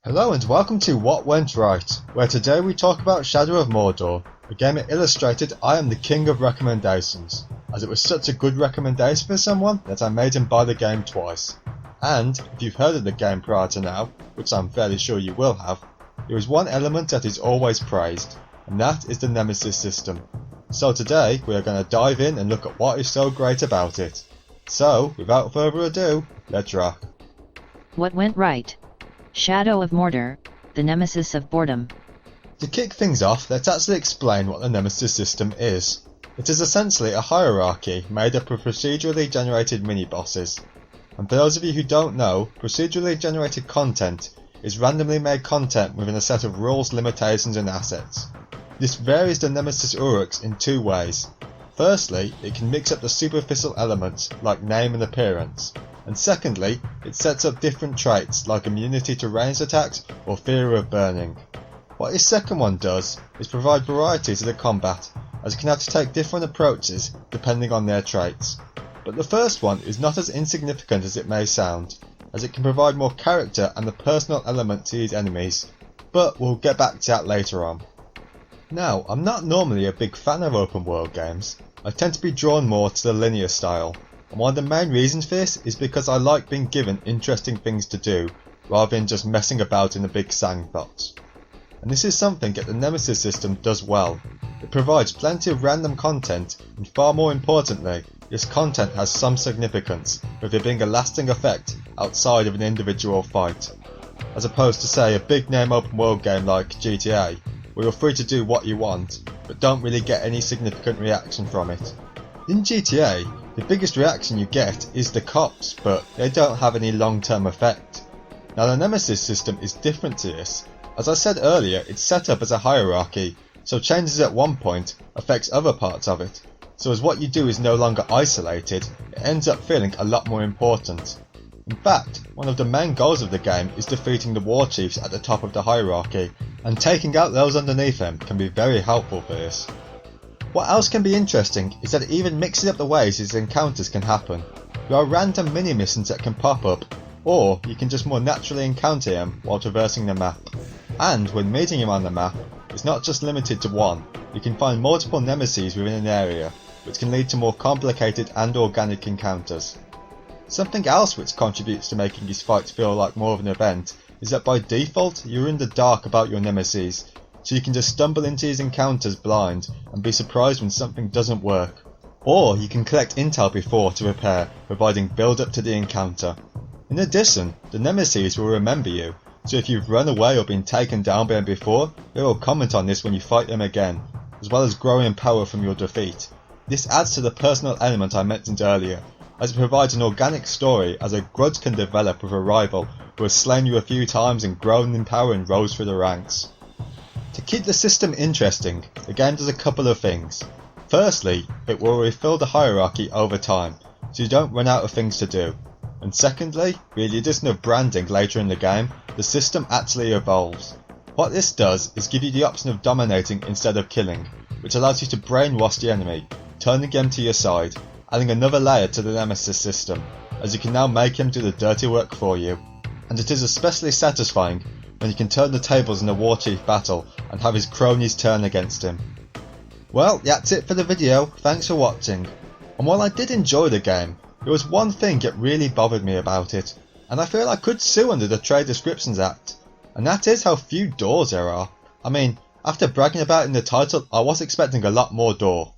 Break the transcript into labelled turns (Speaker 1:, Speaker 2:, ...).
Speaker 1: Hello and welcome to What Went Right, where today we talk about Shadow of Mordor, a game that illustrated I am the king of recommendations, as it was such a good recommendation for someone that I made him buy the game twice. And, if you've heard of the game prior to now, which I'm fairly sure you will have, there is one element that is always praised, and that is the Nemesis system. So today we are going to dive in and look at what is so great about it. So, without further ado, let's rock.
Speaker 2: What went right? Shadow of Mordor, the Nemesis of Bordeom.
Speaker 1: To kick things off, let's actually explain what the Nemesis system is. It is essentially a hierarchy made up of procedurally generated mini-bosses. And for those of you who don't know, procedurally generated content is randomly made content within a set of rules, limitations and assets. This varies the Nemesis Uruks in two ways. Firstly, it can mix up the superficial elements like name and appearance. And secondly, it sets up different traits like immunity to ranged attacks or fear of burning. What this second one does is provide variety to the combat, as it can have to take different approaches depending on their traits. But the first one is not as insignificant as it may sound, as it can provide more character and the personal element to these enemies, but we'll get back to that later on. Now, I'm not normally a big fan of open world games. I tend to be drawn more to the linear style, and one of the main reasons for this is because I like being given interesting things to do, rather than just messing about in a big sandbox. And this is something that the Nemesis system does well. It provides plenty of random content, and far more importantly, this content has some significance, with it being a lasting effect outside of an individual fight. As opposed to say a big name open world game like GTA, where you're free to do what you want, but don't really get any significant reaction from it. In GTA, the biggest reaction you get is the cops, but they don't have any long-term effect. Now the Nemesis system is different to this. As I said earlier, it's set up as a hierarchy, so changes at one point affects other parts of it. So as what you do is no longer isolated, it ends up feeling a lot more important. In fact, one of the main goals of the game is defeating the war chiefs at the top of the hierarchy, and taking out those underneath them can be very helpful for this. What else can be interesting is that it even mixes up the ways these encounters can happen. There are random mini missions that can pop up, or you can just more naturally encounter him while traversing the map. And when meeting him on the map, it's not just limited to one, you can find multiple nemesis within an area, which can lead to more complicated and organic encounters. Something else which contributes to making these fights feel like more of an event is that by default you're in the dark about your nemesis, so you can just stumble into these encounters blind and be surprised when something doesn't work. Or you can collect intel before to prepare, providing build up to the encounter. In addition, the nemesis will remember you, so if you've run away or been taken down by them before, they will comment on this when you fight them again, as well as growing in power from your defeat. This adds to the personal element I mentioned earlier, as it provides an organic story as a grudge can develop with a rival who has slain you a few times and grown in power and rose through the ranks. To keep the system interesting, the game does a couple of things. Firstly, it will refill the hierarchy over time, so you don't run out of things to do. And secondly, with the addition of branding later in the game, the system actually evolves. What this does is give you the option of dominating instead of killing, which allows you to brainwash the enemy, turning him to your side, adding another layer to the Nemesis system, as you can now make him do the dirty work for you. And it is especially satisfying when you can turn the tables in a war chief battle and have his cronies turn against him. Well, that's it for the video, thanks for watching. And while I did enjoy the game, there was one thing that really bothered me about it, and I feel I could sue under the Trade Descriptions Act, and that is how few doors there are. I mean, after bragging about it in the title, I was expecting a lot more door.